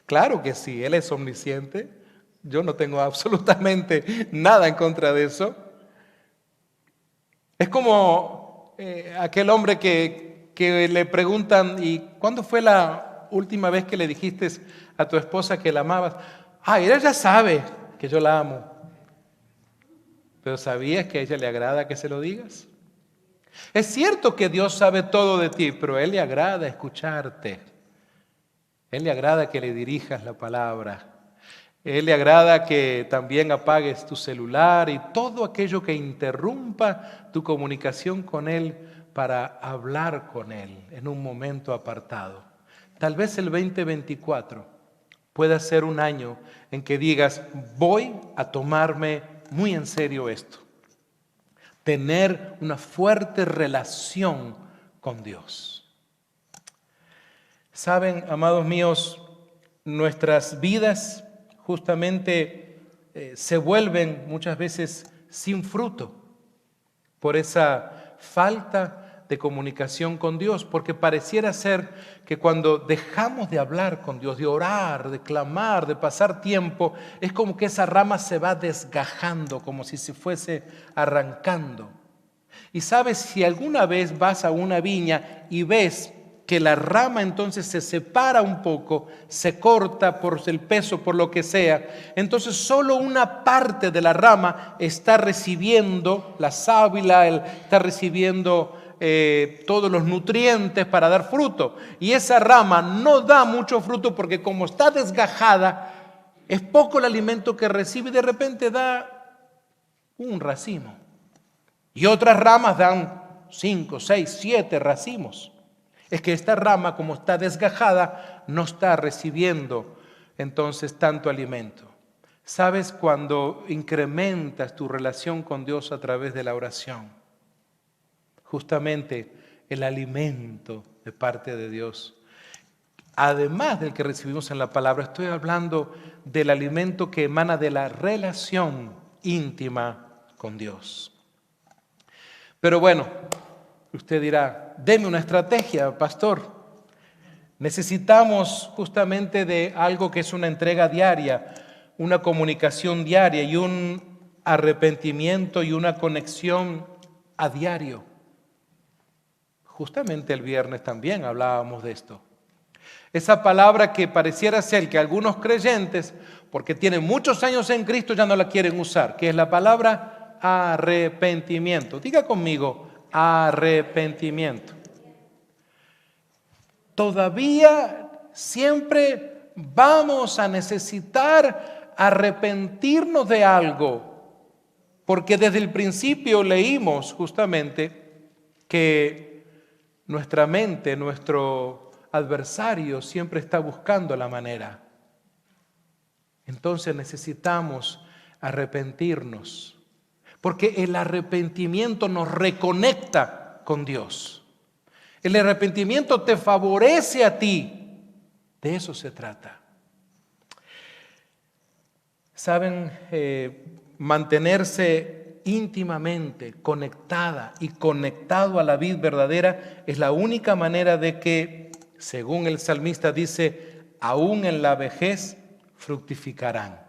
Speaker 1: Claro que sí, Él es omnisciente. Yo no tengo absolutamente nada en contra de eso. Es como aquel hombre que le preguntan, ¿y cuándo fue la última vez que le dijiste a tu esposa que la amabas? Ella ya sabe que yo la amo. ¿Pero sabías que a ella le agrada que se lo digas? Es cierto que Dios sabe todo de ti, pero a Él le agrada escucharte. A Él le agrada que le dirijas la palabra. A Él le agrada que también apagues tu celular y todo aquello que interrumpa tu comunicación con Él para hablar con Él en un momento apartado. Tal vez el 2024 pueda ser un año en que digas, voy a tomarme muy en serio esto. Tener una fuerte relación con Dios. Saben, amados míos, nuestras vidas justamente se vuelven muchas veces sin fruto por esa falta de comunicación con Dios, porque pareciera ser que cuando dejamos de hablar con Dios, de orar, de clamar, de pasar tiempo, es como que esa rama se va desgajando, como si se fuese arrancando. Y sabes, si alguna vez vas a una viña y ves que la rama entonces se separa un poco, se corta por el peso, por lo que sea, entonces solo una parte de la rama está recibiendo la sábila, está recibiendo todos los nutrientes para dar fruto. Y esa rama no da mucho fruto porque como está desgajada, es poco el alimento que recibe y de repente da un racimo. Y otras ramas dan 5, 6, 7 racimos. Es que esta rama, como está desgajada, no está recibiendo entonces tanto alimento. ¿Sabes? Cuando incrementas tu relación con Dios a través de la oración, justamente el alimento de parte de Dios, además del que recibimos en la palabra, estoy hablando del alimento que emana de la relación íntima con Dios. Pero bueno, usted dirá, deme una estrategia, pastor. Necesitamos justamente de algo que es una entrega diaria, una comunicación diaria y un arrepentimiento y una conexión a diario. Justamente el viernes también hablábamos de esto. Esa palabra que pareciera ser que algunos creyentes, porque tienen muchos años en Cristo, ya no la quieren usar, que es la palabra arrepentimiento. Diga conmigo, arrepentimiento. Todavía siempre vamos a necesitar arrepentirnos de algo, porque desde el principio leímos justamente que nuestra mente, nuestro adversario siempre está buscando la manera. Entonces necesitamos arrepentirnos, porque el arrepentimiento nos reconecta con Dios. El arrepentimiento te favorece a ti. De eso se trata. Saben, mantenerse íntimamente conectada y conectado a la vid verdadera es la única manera de que, según el salmista dice, aún en la vejez fructificarán.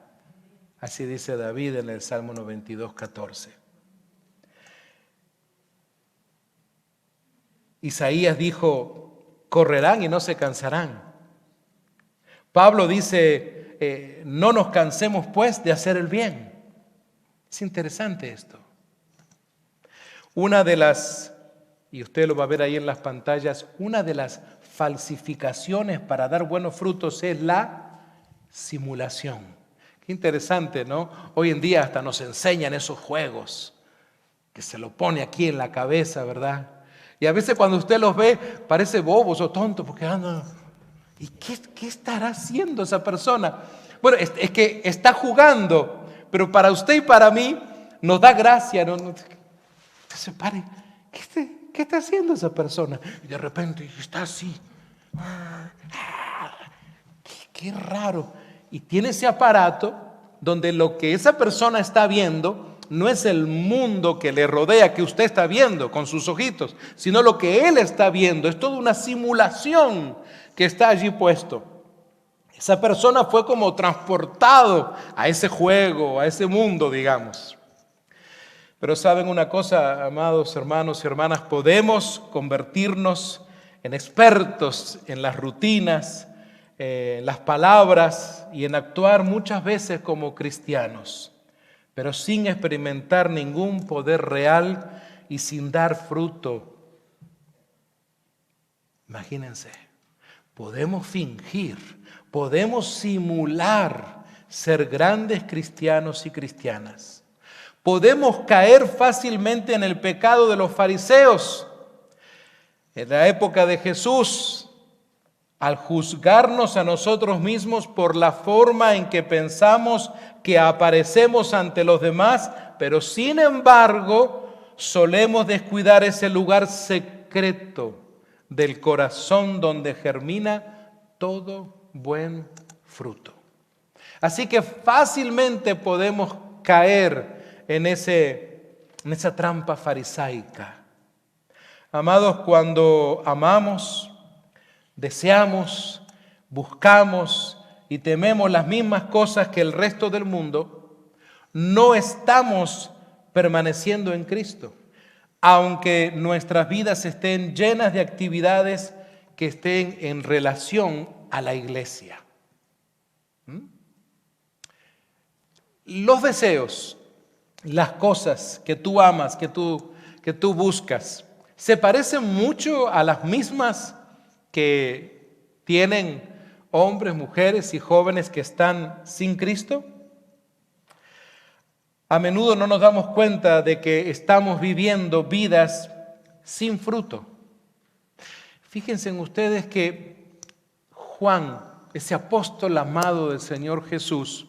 Speaker 1: Así dice David en el Salmo 92, 14. Isaías dijo, correrán y no se cansarán. Pablo dice, no nos cansemos pues de hacer el bien. Es interesante esto. Una de las, y usted lo va a ver ahí en las pantallas, una de las falsificaciones para dar buenos frutos es la simulación. Qué interesante, ¿no? Hoy en día hasta nos enseñan esos juegos, que se lo pone aquí en la cabeza, ¿verdad? Y a veces cuando usted los ve, parece bobos o tontos, porque ¿y qué estará haciendo esa persona? Bueno, es que está jugando, pero para usted y para mí nos da gracia. Se pare, ¿qué está haciendo esa persona? Y de repente está así. Qué raro. Y tiene ese aparato donde lo que esa persona está viendo no es el mundo que le rodea, que usted está viendo con sus ojitos, sino lo que él está viendo. Es toda una simulación que está allí puesto. Esa persona fue como transportado a ese juego, a ese mundo, digamos. Pero saben una cosa, amados hermanos y hermanas, podemos convertirnos en expertos en las rutinas, en las palabras y en actuar muchas veces como cristianos, pero sin experimentar ningún poder real y sin dar fruto. Imagínense, podemos fingir, podemos simular ser grandes cristianos y cristianas. Podemos caer fácilmente en el pecado de los fariseos. En la época de Jesús, al juzgarnos a nosotros mismos por la forma en que pensamos que aparecemos ante los demás, pero sin embargo solemos descuidar ese lugar secreto del corazón donde germina todo buen fruto. Así que fácilmente podemos caer en esa trampa farisaica. Amados, cuando amamos, deseamos, buscamos y tememos las mismas cosas que el resto del mundo, no estamos permaneciendo en Cristo, aunque nuestras vidas estén llenas de actividades que estén en relación a la iglesia. Los deseos, las cosas que tú amas, que tú buscas, se parecen mucho a las mismas que tienen hombres, mujeres y jóvenes que están sin Cristo. A menudo no nos damos cuenta de que estamos viviendo vidas sin fruto. Fíjense en ustedes que Juan, ese apóstol amado del Señor Jesús,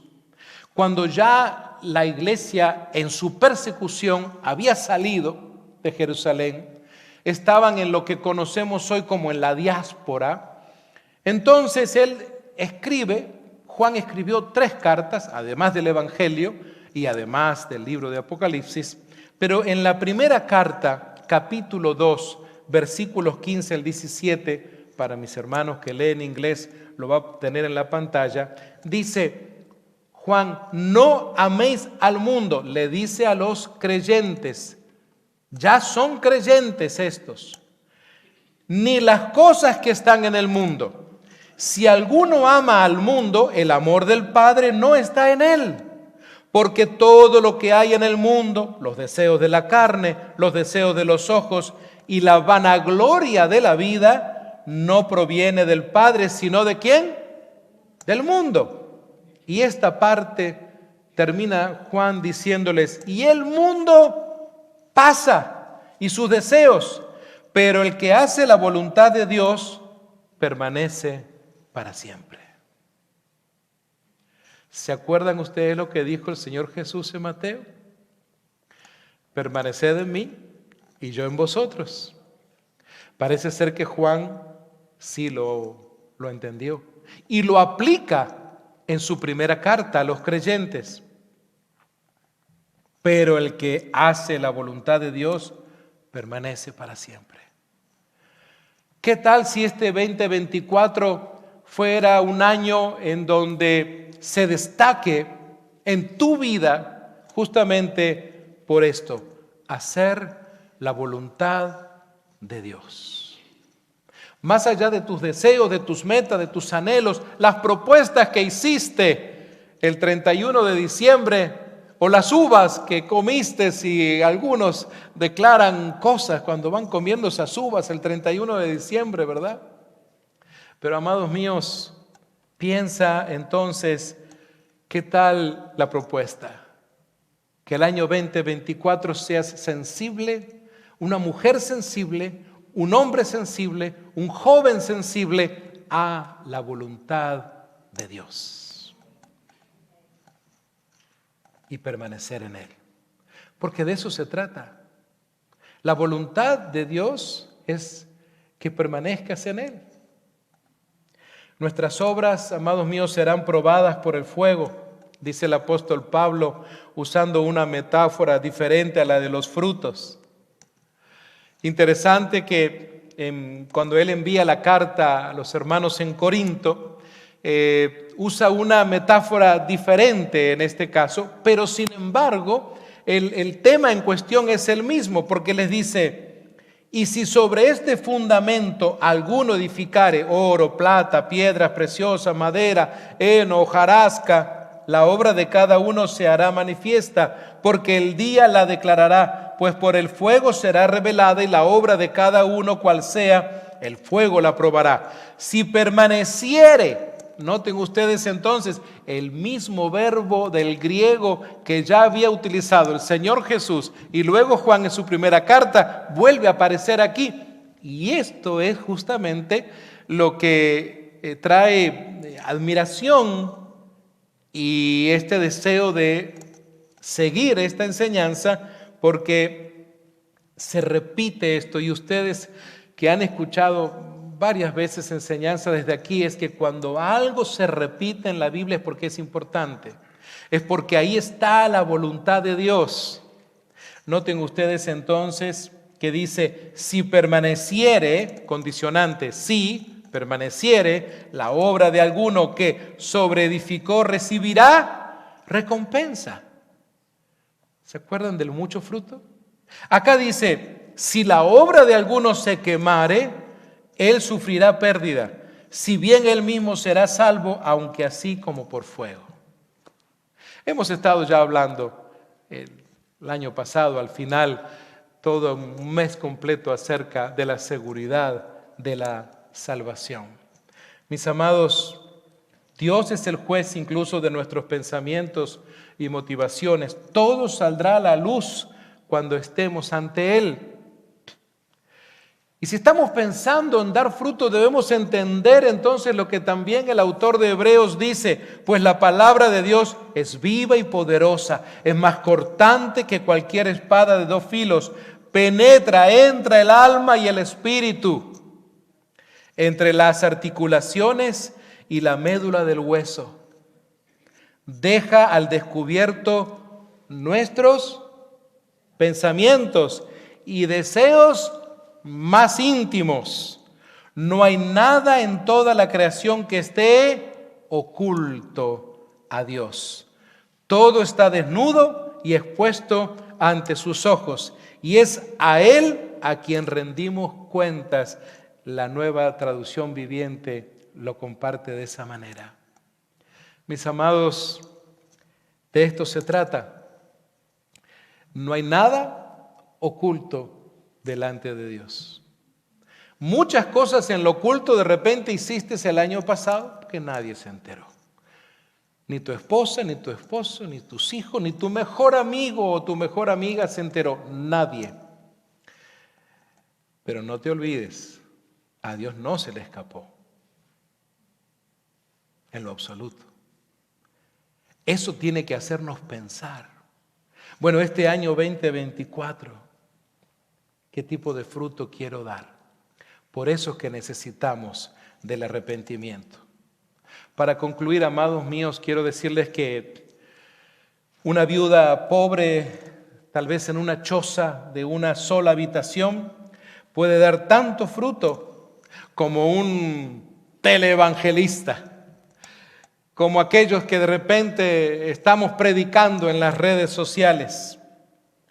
Speaker 1: cuando ya la iglesia en su persecución había salido de Jerusalén, estaban en lo que conocemos hoy como en la diáspora. Entonces Juan escribió 3 cartas, además del Evangelio y además del libro de Apocalipsis, pero en la primera carta, capítulo 2, versículos 15 al 17, para mis hermanos que leen inglés, lo va a tener en la pantalla, dice Juan: no améis al mundo, le dice a los creyentes. Ya son creyentes estos, ni las cosas que están en el mundo. Si alguno ama al mundo, el amor del Padre no está en él. Porque todo lo que hay en el mundo, los deseos de la carne, los deseos de los ojos y la vanagloria de la vida, no proviene del Padre, sino ¿de quién? Del mundo. Y esta parte termina Juan diciéndoles: y el mundo pasa y sus deseos, pero el que hace la voluntad de Dios permanece para siempre. ¿Se acuerdan ustedes lo que dijo el Señor Jesús en Mateo? Permaneced en mí y yo en vosotros. Parece ser que Juan sí lo entendió y lo aplica en su primera carta a los creyentes. Pero el que hace la voluntad de Dios permanece para siempre. ¿Qué tal si este 2024 fuera un año en donde se destaque en tu vida justamente por esto: hacer la voluntad de Dios? Más allá de tus deseos, de tus metas, de tus anhelos, las propuestas que hiciste el 31 de diciembre, o las uvas que comiste, si algunos declaran cosas cuando van comiendo esas uvas el 31 de diciembre, ¿verdad? Pero amados míos, piensa entonces, ¿qué tal la propuesta? Que el año 2024 seas sensible, una mujer sensible, un hombre sensible, un joven sensible a la voluntad de Dios. y permanecer en Él. Porque de eso se trata. La voluntad de Dios es que permanezcas en Él. Nuestras obras, amados míos, serán probadas por el fuego, dice el apóstol Pablo, usando una metáfora diferente a la de los frutos. Interesante que cuando él envía la carta a los hermanos en Corinto, usa una metáfora diferente en este caso, pero sin embargo, el tema en cuestión es el mismo, porque les dice: y si sobre este fundamento alguno edificare oro, plata, piedras preciosas, madera, heno, hojarasca, la obra de cada uno se hará manifiesta, porque el día la declarará, pues por el fuego será revelada, y la obra de cada uno, cual sea, el fuego la probará. Si permaneciere, noten ustedes entonces el mismo verbo del griego que ya había utilizado el Señor Jesús y luego Juan en su primera carta vuelve a aparecer aquí. Y esto es justamente lo que trae admiración y este deseo de seguir esta enseñanza, porque se repite esto, y ustedes que han escuchado varias veces enseñanza desde aquí, es que cuando algo se repite en la Biblia es porque es importante, es porque ahí está la voluntad de Dios. Noten ustedes entonces que dice: si permaneciere, condicionante, si permaneciere, la obra de alguno que sobreedificó recibirá recompensa. ¿Se acuerdan del mucho fruto? Acá dice: si la obra de alguno se quemare, él sufrirá pérdida, si bien él mismo será salvo, aunque así como por fuego. Hemos estado ya hablando el año pasado, al final, todo un mes completo acerca de la seguridad de la salvación. Mis amados, Dios es el juez incluso de nuestros pensamientos y motivaciones. Todo saldrá a la luz cuando estemos ante Él. Y si estamos pensando en dar fruto, debemos entender entonces lo que también el autor de Hebreos dice: pues la palabra de Dios es viva y poderosa, es más cortante que cualquier espada de dos filos, penetra, entra el alma y el espíritu, entre las articulaciones y la médula del hueso. Deja al descubierto nuestros pensamientos y deseos más íntimos. No hay nada en toda la creación que esté oculto a Dios. Todo está desnudo y expuesto ante sus ojos, y es a Él a quien rendimos cuentas. La Nueva Traducción Viviente lo comparte de esa manera. Mis amados, de esto se trata. No hay nada oculto delante de Dios. Muchas cosas en lo oculto de repente hiciste el año pasado que nadie se enteró. Ni tu esposa, ni tu esposo, ni tus hijos, ni tu mejor amigo o tu mejor amiga se enteró. Nadie. Pero no te olvides, a Dios no se le escapó. En lo absoluto. Eso tiene que hacernos pensar. Bueno, este año 2024, ¿qué tipo de fruto quiero dar? Por eso es que necesitamos del arrepentimiento. Para concluir, amados míos, quiero decirles que una viuda pobre, tal vez en una choza de una sola habitación, puede dar tanto fruto como un teleevangelista, como aquellos que de repente estamos predicando en las redes sociales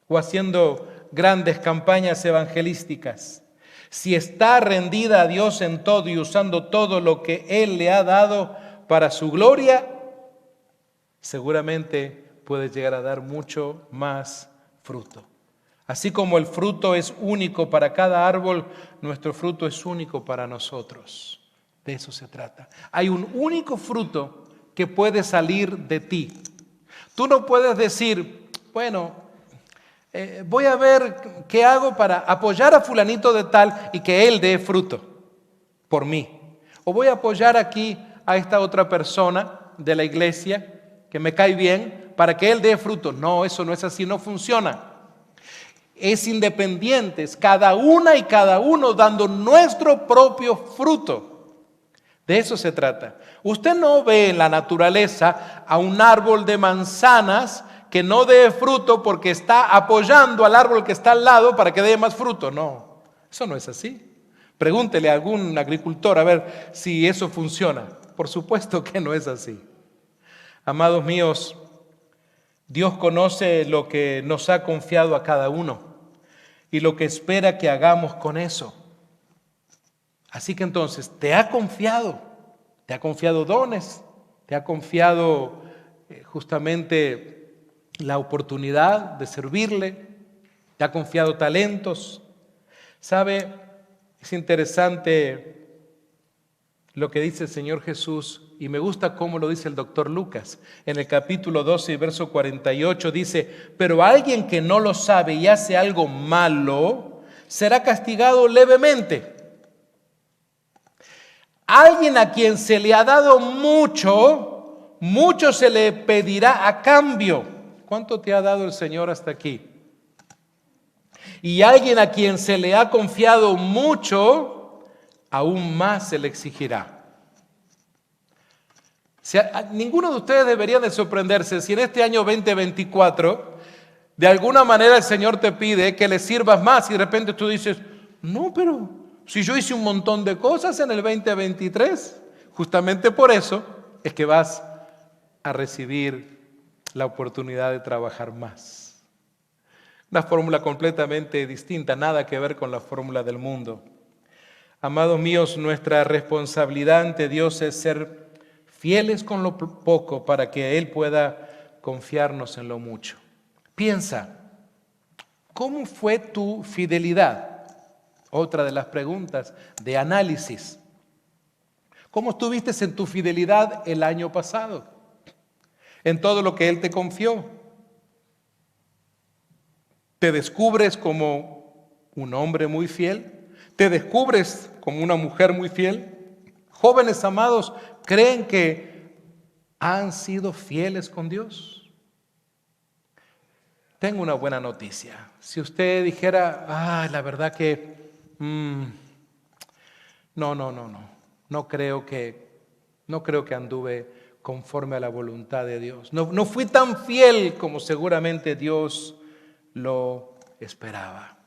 Speaker 1: o haciendo grandes campañas evangelísticas. Si está rendida a Dios en todo y usando todo lo que Él le ha dado para su gloria, seguramente puede llegar a dar mucho más fruto. Así como el fruto es único para cada árbol, nuestro fruto es único para nosotros. De eso se trata. Hay un único fruto que puede salir de ti. Tú no puedes decir, bueno, voy a ver qué hago para apoyar a fulanito de tal y que él dé fruto por mí. O voy a apoyar aquí a esta otra persona de la iglesia que me cae bien para que Él dé fruto. No, eso no es así, no funciona. Es independientes, cada una y cada uno dando nuestro propio fruto. De eso se trata. Usted no ve en la naturaleza a un árbol de manzanas que no dé fruto porque está apoyando al árbol que está al lado para que dé más fruto. No, eso no es así. Pregúntele a algún agricultor a ver si eso funciona. Por supuesto que no es así. Amados míos, Dios conoce lo que nos ha confiado a cada uno y lo que espera que hagamos con eso. Así que entonces, te ha confiado dones, te ha confiado justamente la oportunidad de servirle, te ha confiado talentos. ¿Sabe? Es interesante lo que dice el Señor Jesús y me gusta cómo lo dice el doctor Lucas. En el capítulo 12 y verso 48 dice, pero alguien que no lo sabe y hace algo malo, será castigado levemente. Alguien a quien se le ha dado mucho, mucho se le pedirá a cambio. ¿Cuánto te ha dado el Señor hasta aquí? Y alguien a quien se le ha confiado mucho, aún más se le exigirá. Ninguno de ustedes debería de sorprenderse si en este año 2024 de alguna manera el Señor te pide que le sirvas más y de repente tú dices, no, pero si yo hice un montón de cosas en el 2023, justamente por eso es que vas a recibir la oportunidad de trabajar más. Una fórmula completamente distinta, nada que ver con la fórmula del mundo. Amados míos, nuestra responsabilidad ante Dios es ser fieles con lo poco para que Él pueda confiarnos en lo mucho. Piensa, ¿cómo fue tu fidelidad? Otra de las preguntas de análisis. ¿Cómo estuviste en tu fidelidad el año pasado? En todo lo que Él te confió. ¿Te descubres como un hombre muy fiel? ¿Te descubres como una mujer muy fiel? Jóvenes amados, ¿creen que han sido fieles con Dios? Tengo una buena noticia. Si usted dijera, la verdad que no creo que anduve conforme a la voluntad de Dios. No fui tan fiel como seguramente Dios lo esperaba.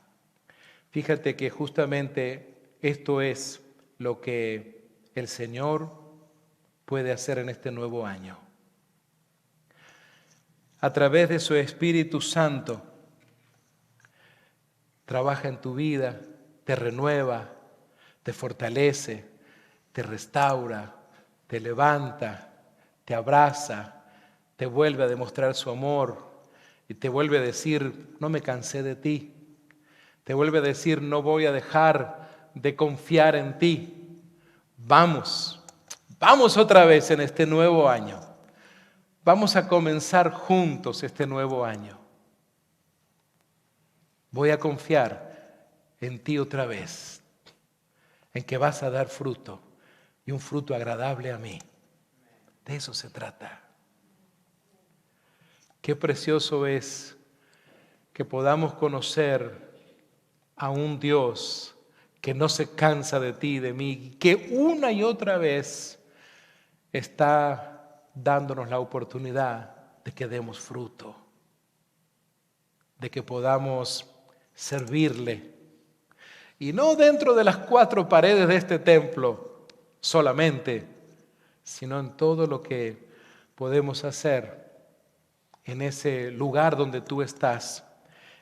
Speaker 1: Fíjate que justamente esto es lo que el Señor puede hacer en este nuevo año. A través de su Espíritu Santo, trabaja en tu vida, te renueva, te fortalece, te restaura, te levanta, te abraza, te vuelve a demostrar su amor y te vuelve a decir, no me cansé de ti. Te vuelve a decir, no voy a dejar de confiar en ti. Vamos otra vez en este nuevo año. Vamos a comenzar juntos este nuevo año. Voy a confiar en ti otra vez, en que vas a dar fruto y un fruto agradable a mí. De eso se trata. Qué precioso es que podamos conocer a un Dios que no se cansa de ti y de mí, que una y otra vez está dándonos la oportunidad de que demos fruto, de que podamos servirle. Y no dentro de las 4 paredes de este templo solamente, sino en todo lo que podemos hacer en ese lugar donde tú estás,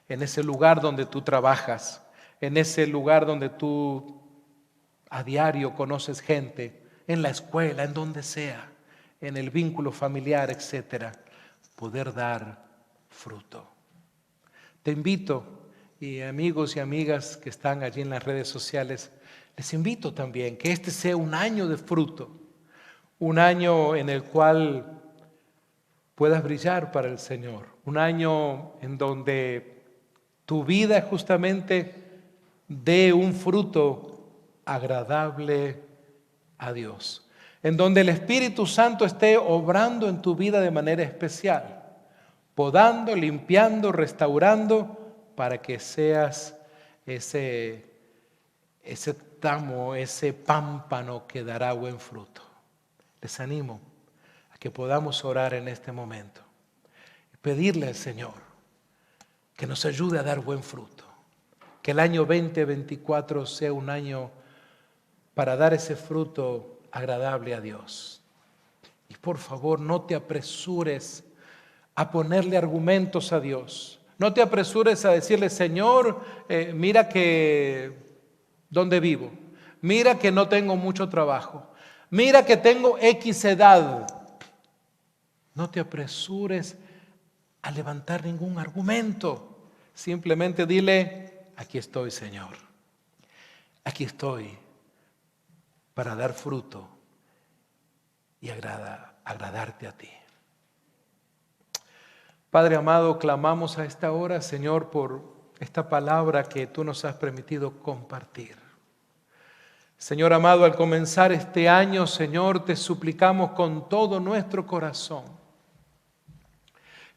Speaker 1: en ese lugar donde tú trabajas, en ese lugar donde tú a diario conoces gente, en la escuela, en donde sea, en el vínculo familiar, etcétera, poder dar fruto. Te invito, y amigos y amigas que están allí en las redes sociales, les invito también que este sea un año de fruto, un año en el cual puedas brillar para el Señor, un año en donde tu vida justamente dé un fruto agradable a Dios, en donde el Espíritu Santo esté obrando en tu vida de manera especial, podando, limpiando, restaurando, para que seas ese tamo, ese pámpano que dará buen fruto. Les animo a que podamos orar en este momento y pedirle al Señor que nos ayude a dar buen fruto. Que el año 2024 sea un año para dar ese fruto agradable a Dios. Y por favor, no te apresures a ponerle argumentos a Dios. No te apresures a decirle, Señor, mira que donde vivo, mira que no tengo mucho trabajo, mira que tengo X edad. No te apresures a levantar ningún argumento. Simplemente dile, aquí estoy, Señor. Aquí estoy para dar fruto y agradarte a ti. Padre amado, clamamos a esta hora, Señor, por esta palabra que tú nos has permitido compartir. Señor amado, al comenzar este año, Señor, te suplicamos con todo nuestro corazón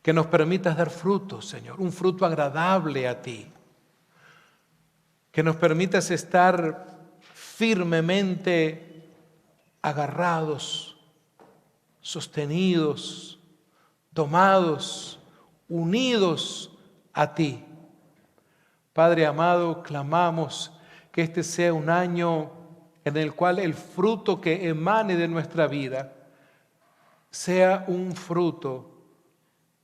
Speaker 1: que nos permitas dar fruto, Señor, un fruto agradable a ti. Que nos permitas estar firmemente agarrados, sostenidos, tomados, unidos a ti. Padre amado, clamamos que este sea un año en el cual el fruto que emane de nuestra vida sea un fruto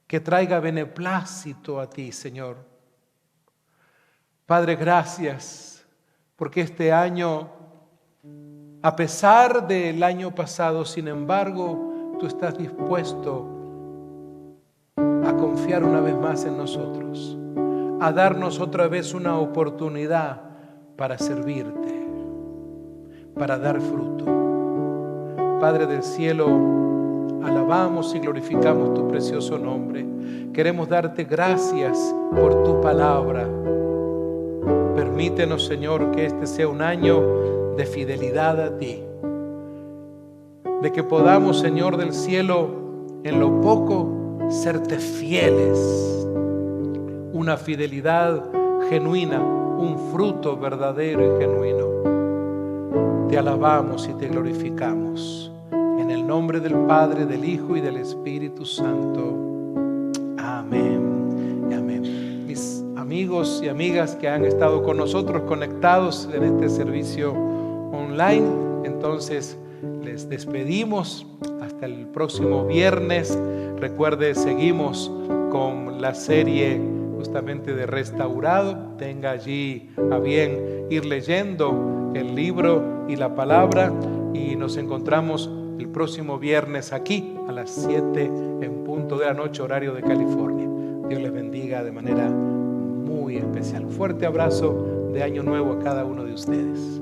Speaker 1: que traiga beneplácito a ti, Señor. Padre, gracias, porque este año, a pesar del año pasado, sin embargo, tú estás dispuesto a confiar una vez más en nosotros, a darnos otra vez una oportunidad para servirte, para dar fruto. Padre del cielo, alabamos y glorificamos tu precioso nombre. Queremos darte gracias por tu palabra. Permítenos, Señor, que este sea un año de fidelidad a ti. De que podamos, Señor del cielo, en lo poco, serte fieles. Una fidelidad genuina, un fruto verdadero y genuino. Te alabamos y te glorificamos. En el nombre del Padre, del Hijo y del Espíritu Santo. Amén y amén. Mis amigos y amigas que han estado con nosotros conectados en este servicio online, entonces les despedimos hasta el próximo viernes. Recuerde, seguimos con la serie justamente de Restaurado. Tenga allí a bien ir leyendo el libro y la palabra, y nos encontramos el próximo viernes aquí a las 7 en punto de la noche, horario de California. Dios les bendiga de manera muy especial. Un fuerte abrazo de Año Nuevo a cada uno de ustedes.